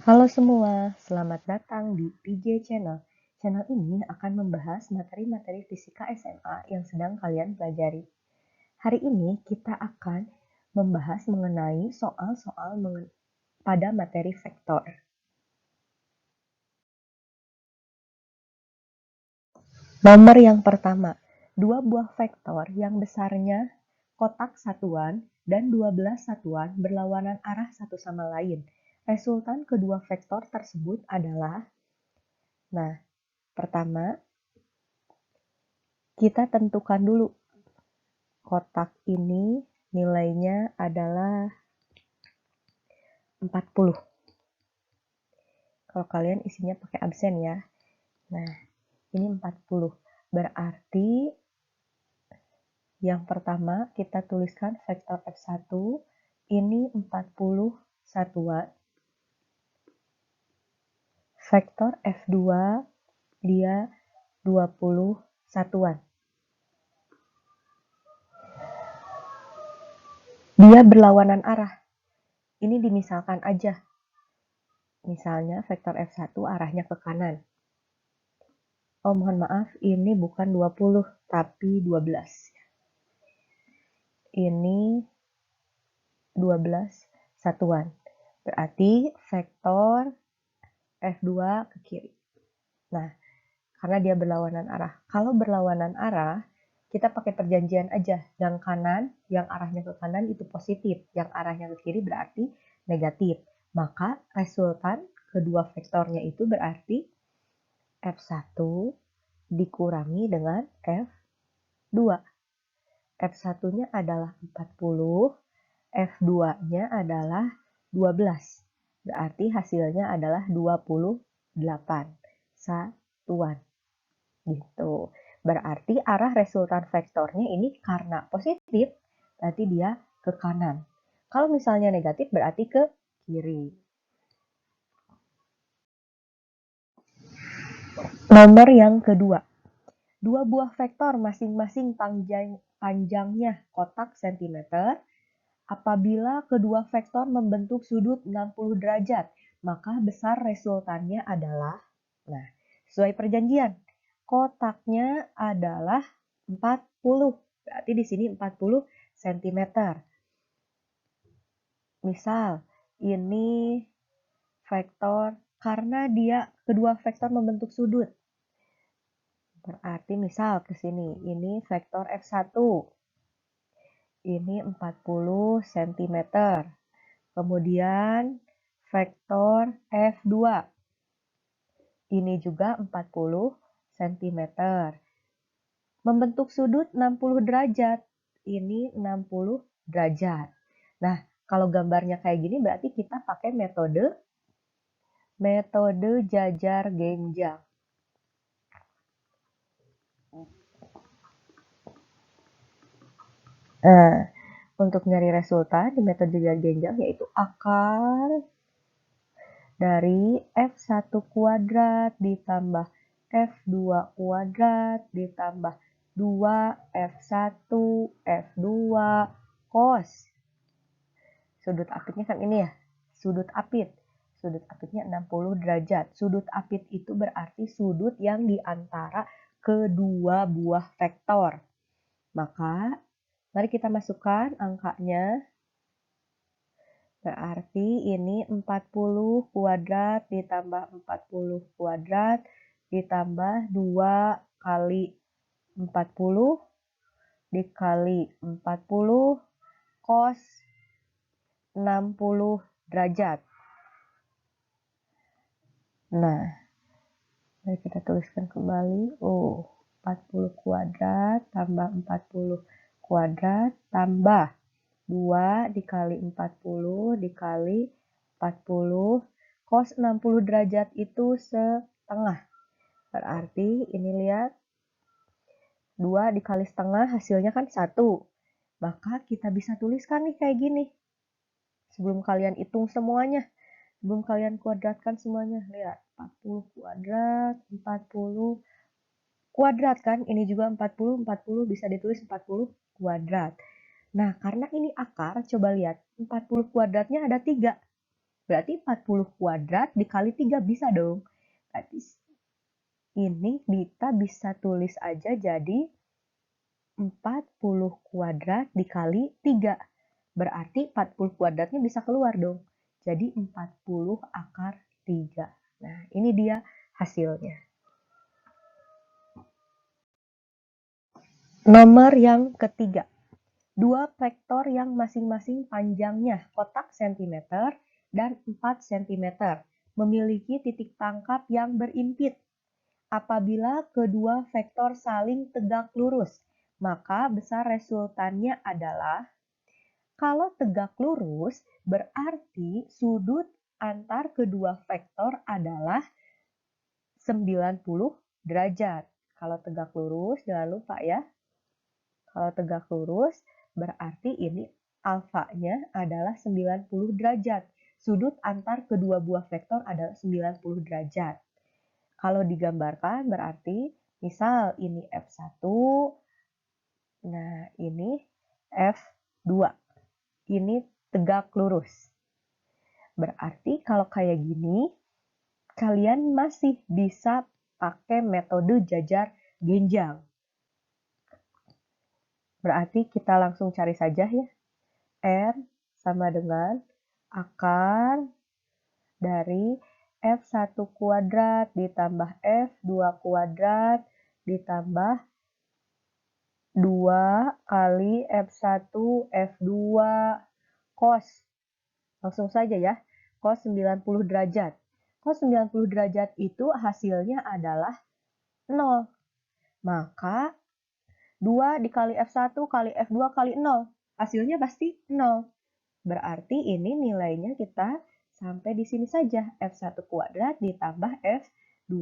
Halo semua, selamat datang di PJ Channel. Channel ini akan membahas materi-materi fisika SMA yang sedang kalian pelajari. Hari ini kita akan membahas mengenai soal-soal pada materi vektor. Nomor yang pertama, dua buah vektor yang besarnya kotak satuan dan 12 satuan berlawanan arah satu sama lain. Resultan kedua vektor tersebut adalah, pertama, kita tentukan dulu kotak ini nilainya adalah 40. Kalau kalian isinya pakai absen ya. Nah, ini 40. Berarti yang pertama kita tuliskan vektor F1 ini 40 satuan. Vektor F2 dia 20 satuan. Dia berlawanan arah. Ini dimisalkan aja. Misalnya vektor F1 arahnya ke kanan. Oh, mohon maaf, ini bukan 20, tapi 12. Ini 12 satuan. Berarti vektor F2 ke kiri. Nah, karena dia berlawanan arah. Kalau berlawanan arah, kita pakai perjanjian aja. Yang kanan, yang arahnya ke kanan itu positif. Yang arahnya ke kiri berarti negatif. Maka resultan kedua vektornya itu berarti F1 dikurangi dengan F2. F1-nya adalah 40, F2-nya adalah 12. Berarti hasilnya adalah 28 satuan. Gitu. Berarti arah resultan vektornya ini karena positif, berarti dia ke kanan. Kalau misalnya negatif berarti ke kiri. Nomor yang kedua. Dua buah vektor masing-masing panjangnya kotak cm. Apabila kedua vektor membentuk sudut 60 derajat, maka besar resultannya adalah, sesuai perjanjian, kotaknya adalah 40. Berarti di sini 40 cm. Misal, ini vektor karena dia kedua vektor membentuk sudut. Berarti misal ke sini, ini vektor F1. Ini 40 cm. Kemudian vektor F2. Ini juga 40 cm. Membentuk sudut 60 derajat. Ini 60 derajat. Nah, kalau gambarnya kayak gini berarti kita pakai metode jajar genjang. Nah, untuk nyari resultan di metode jajar genjang yaitu akar dari F1 kuadrat ditambah F2 kuadrat ditambah 2F1 F2 cos. Sudut apitnya kan ini ya, sudut apit. Sudut apitnya 60 derajat. Sudut apit itu berarti sudut yang diantara kedua buah vektor. Maka, mari kita masukkan angkanya. Berarti ini 40 kuadrat ditambah 40 kuadrat ditambah 2 kali 40 dikali 40 cos 60 derajat. Nah, mari kita tuliskan kembali. 40 kuadrat tambah 40 kuadrat tambah 2 dikali 40 dikali 40 cos 60 derajat itu setengah. Berarti ini lihat 2 dikali setengah hasilnya kan 1. Maka kita bisa tuliskan nih kayak gini. Sebelum kalian hitung semuanya. Sebelum kalian kuadratkan semuanya. Lihat 40 kuadrat 40 kuadrat kan. Ini juga 40 bisa ditulis 40 kuadrat. Nah, karena ini akar, coba lihat. 40 kuadratnya ada 3. Berarti 40 kuadrat dikali 3 bisa dong. Berarti ini kita bisa tulis aja jadi 40 kuadrat dikali 3. Berarti 40 kuadratnya bisa keluar dong. Jadi 40 akar 3. Nah, ini dia hasilnya. Nomor yang ketiga. Dua vektor yang masing-masing panjangnya kotak cm dan 4 cm memiliki titik tangkap yang berimpit. Apabila kedua vektor saling tegak lurus, maka besar resultannya adalah kalau tegak lurus berarti sudut antar kedua vektor adalah 90 derajat. Kalau tegak lurus jangan lupa ya. Kalau tegak lurus berarti ini alfanya adalah 90 derajat. Sudut antar kedua buah vektor adalah 90 derajat. Kalau digambarkan berarti misal ini F1, nah ini F2. Ini tegak lurus. Berarti kalau kayak gini, kalian masih bisa pakai metode jajar genjang. Berarti kita langsung cari saja ya. R sama dengan akar dari F1 kuadrat ditambah F2 kuadrat ditambah 2 kali F1 F2 cos. Langsung saja ya. Cos 90 derajat. Cos 90 derajat itu hasilnya adalah 0. Maka 2 dikali F1 kali F2 kali 0. Hasilnya pasti 0. Berarti ini nilainya kita sampai di sini saja. F1 kuadrat ditambah F2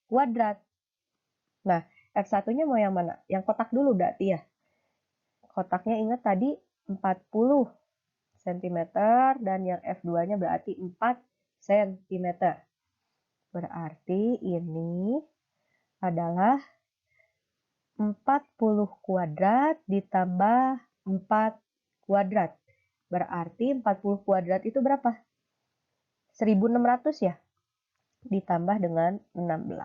kuadrat. Nah, F1-nya mau yang mana? Yang kotak dulu berarti ya. Kotaknya ingat tadi 40 cm dan yang F2-nya berarti 4 cm. Berarti ini adalah 40 kuadrat ditambah 4 kuadrat. Berarti 40 kuadrat itu berapa? 1600 ya? Ditambah dengan 16.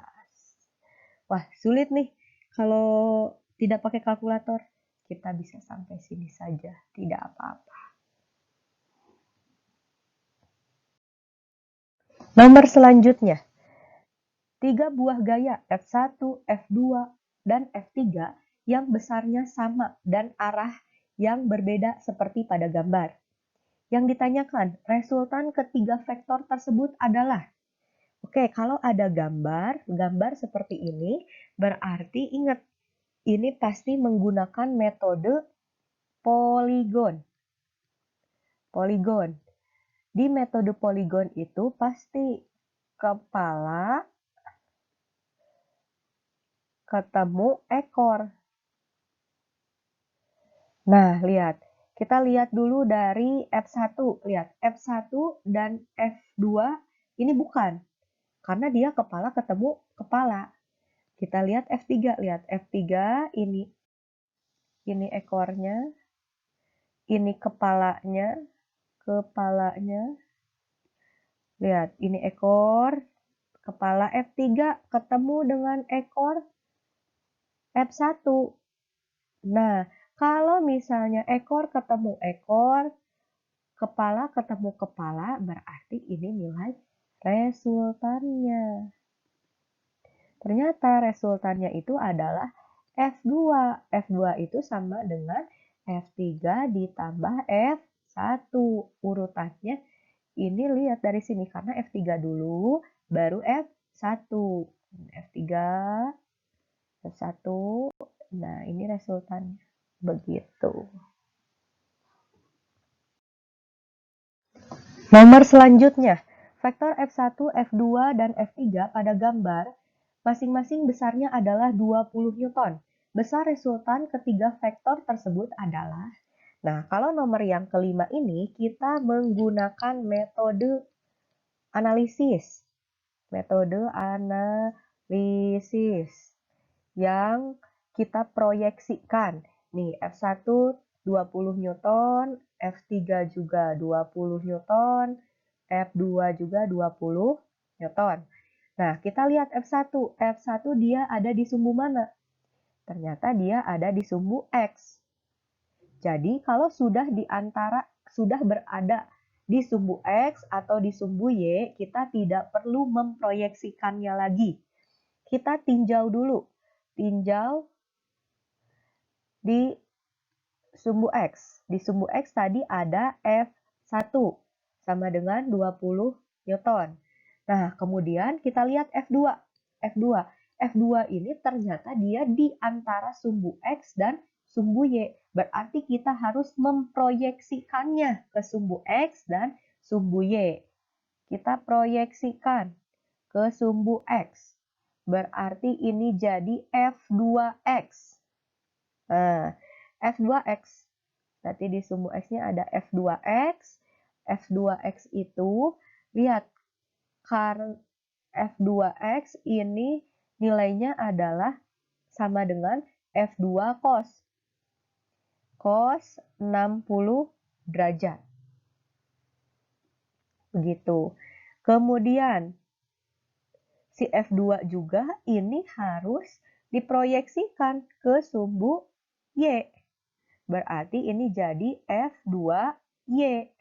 Wah, sulit nih. Kalau tidak pakai kalkulator, kita bisa sampai sini saja. Tidak apa-apa. Nomor selanjutnya. 3 buah gaya F1, F2, dan F3 yang besarnya sama dan arah yang berbeda seperti pada gambar. Yang ditanyakan, resultan ketiga vektor tersebut adalah. Oke, kalau ada gambar seperti ini, berarti ingat, ini pasti menggunakan metode poligon. Poligon. Di metode poligon itu pasti kepala ketemu ekor. Nah, lihat. Kita lihat dulu dari F1. Lihat, F1 dan F2 ini bukan. Karena dia kepala ketemu kepala. Kita lihat F3. Lihat, F3 ini ekornya. Ini kepalanya. Lihat, ini ekor. Kepala F3 ketemu dengan ekor F1. Nah, kalau misalnya ekor ketemu ekor, kepala ketemu kepala, berarti ini nilai resultannya. Ternyata resultannya itu adalah F2. F2 itu sama dengan F3 ditambah F1. Urutannya ini lihat dari sini, karena F3 dulu, baru F1. F3, F1, nah ini resultannya. Begitu. Nomor selanjutnya, vektor F1, F2, dan F3 pada gambar masing-masing besarnya adalah 20 Newton. Besar resultan ketiga vektor tersebut adalah. Nah, kalau nomor yang kelima ini kita menggunakan metode analisis. Metode analisis yang kita proyeksikan. Nih, F1 20 Newton, F3 juga 20 Newton, F2 juga 20 Newton. Nah, kita lihat F1. F1 dia ada di sumbu mana? Ternyata dia ada di sumbu X. Jadi, kalau sudah berada di sumbu X atau di sumbu Y, kita tidak perlu memproyeksikannya lagi. Kita tinjau dulu. Tinjau di sumbu X. Di sumbu X tadi ada F1 sama dengan 20 Newton. Nah, kemudian kita lihat F2. F2 ini ternyata dia di antara sumbu X dan sumbu Y. Berarti kita harus memproyeksikannya ke sumbu X dan sumbu Y. Kita proyeksikan ke sumbu X. Berarti ini jadi F2X. Nah, F2X. Berarti di sumbu X-nya ada F2X. F2X itu, lihat, karena F2X ini nilainya adalah sama dengan F2 cos. Cos 60 derajat. Begitu. Kemudian, si F2 juga ini harus diproyeksikan ke sumbu Y. Berarti ini jadi F2Y.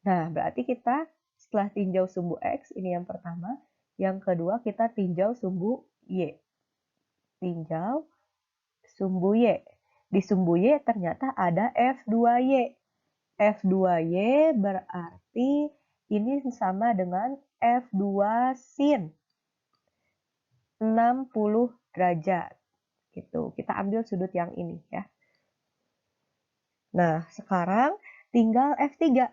Nah, berarti kita setelah tinjau sumbu X, ini yang pertama. Yang kedua, kita tinjau sumbu Y. Tinjau sumbu Y. Di sumbu Y ternyata ada F2Y. F2Y berarti ini sama dengan F2 sin 60 derajat. Gitu. Kita ambil sudut yang ini ya. Nah, sekarang tinggal F3.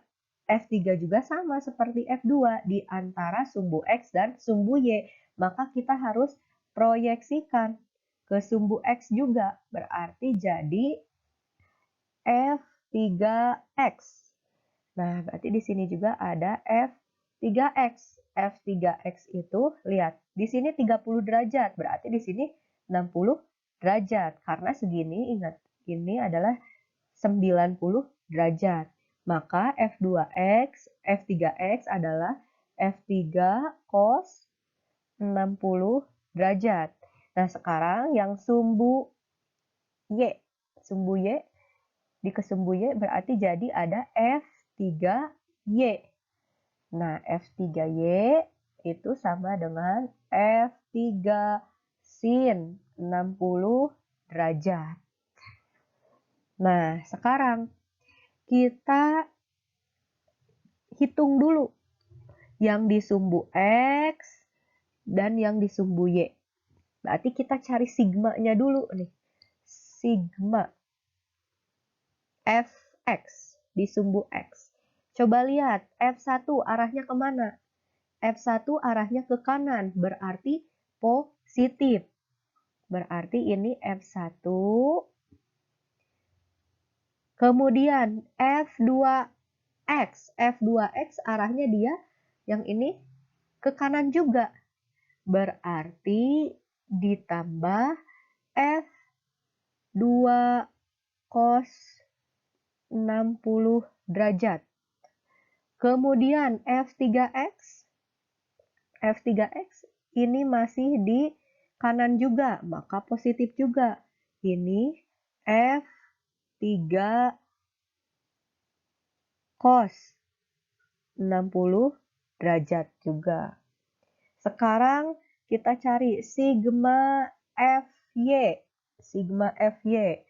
F3 juga sama seperti F2 di antara sumbu X dan sumbu Y. Maka kita harus proyeksikan ke sumbu X juga. Berarti jadi F3X. Nah, berarti di sini juga ada F3X. F3X itu, lihat, di sini 30 derajat. Berarti di sini 60 derajat. Karena segini, ingat, ini adalah 90 derajat. Maka F3X adalah F3 cos 60 derajat. Nah, sekarang yang sumbu Y. Sumbu Y, di kesumbu Y berarti jadi ada F3Y. Nah, F3Y itu sama dengan F3 sin 60 derajat. Nah, sekarang kita hitung dulu yang di sumbu X dan yang di sumbu Y. Berarti kita cari sigma-nya dulu nih. Sigma Fx di sumbu X. Coba lihat, F1 arahnya kemana? F1 arahnya ke kanan, berarti positif. Berarti ini F1. Kemudian F2X. F2X arahnya dia yang ini ke kanan juga. Berarti ditambah F2 cos 60 derajat. Kemudian F3X. F3X ini masih di kanan juga, maka positif juga. Ini F3 cos 60 derajat juga. Sekarang kita cari sigma Fy. Sigma Fy.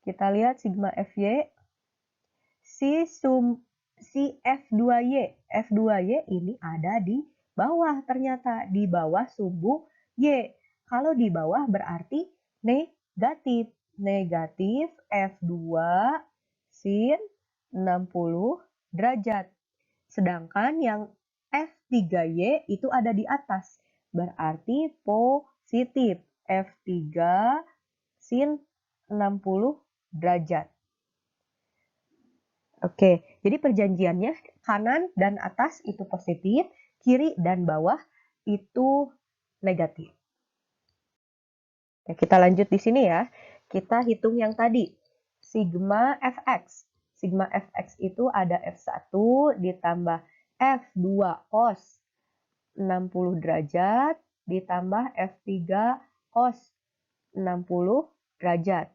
Kita lihat sigma Fy. Si F2Y. F2Y ini ada di bawah ternyata. Di bawah sumbu Y. Kalau di bawah berarti negatif. Negatif F2 sin 60 derajat. Sedangkan yang F3Y itu ada di atas. Berarti positif. F3 sin 60 derajat. Oke, jadi perjanjiannya kanan dan atas itu positif, kiri dan bawah itu negatif. Oke, kita lanjut di sini ya. Kita hitung yang tadi. Sigma Fx. Sigma Fx itu ada F1 ditambah F2 cos 60 derajat ditambah F3 cos 60 derajat.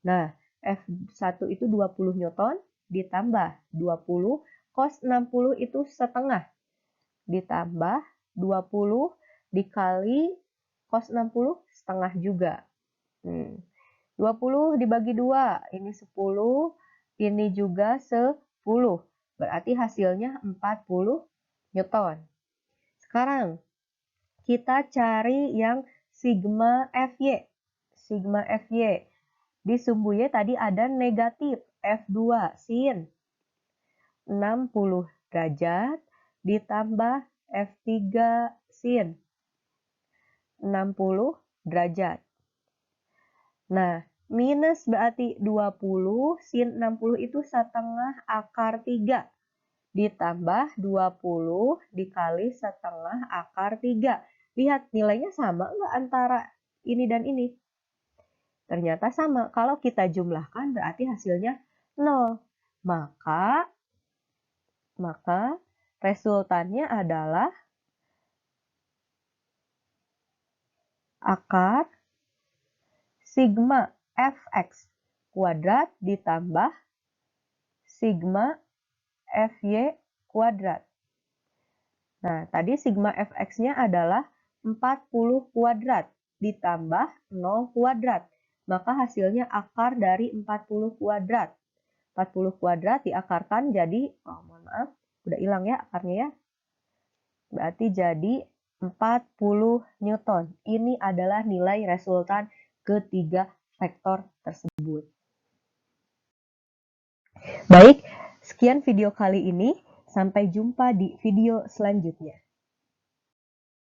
Nah, F1 itu 20 Newton ditambah 20 cos 60 itu setengah ditambah 20 dikali cos 60 setengah juga. 20 dibagi 2, ini 10, ini juga 10. Berarti hasilnya 40 Newton. Sekarang kita cari yang sigma Fy. Sigma Fy. Di sumbu Y tadi ada negatif F2 sin 60 derajat ditambah F3 sin 60 derajat. Nah, minus berarti 20 sin 60 itu setengah akar 3. Ditambah 20 dikali setengah akar 3. Lihat nilainya sama nggak antara ini dan ini? Ternyata sama. Kalau kita jumlahkan berarti hasilnya 0. Maka resultannya adalah akar sigma fx kuadrat ditambah sigma fy kuadrat. Nah, tadi sigma fx-nya adalah 40 kuadrat ditambah 0 kuadrat. Maka hasilnya akar dari 40 kuadrat. 40 kuadrat diakarkan jadi, mohon maaf, udah hilang ya akarnya ya. Berarti jadi 40 Newton. Ini adalah nilai resultan ketiga vektor tersebut. Baik, sekian video kali ini. Sampai jumpa di video selanjutnya.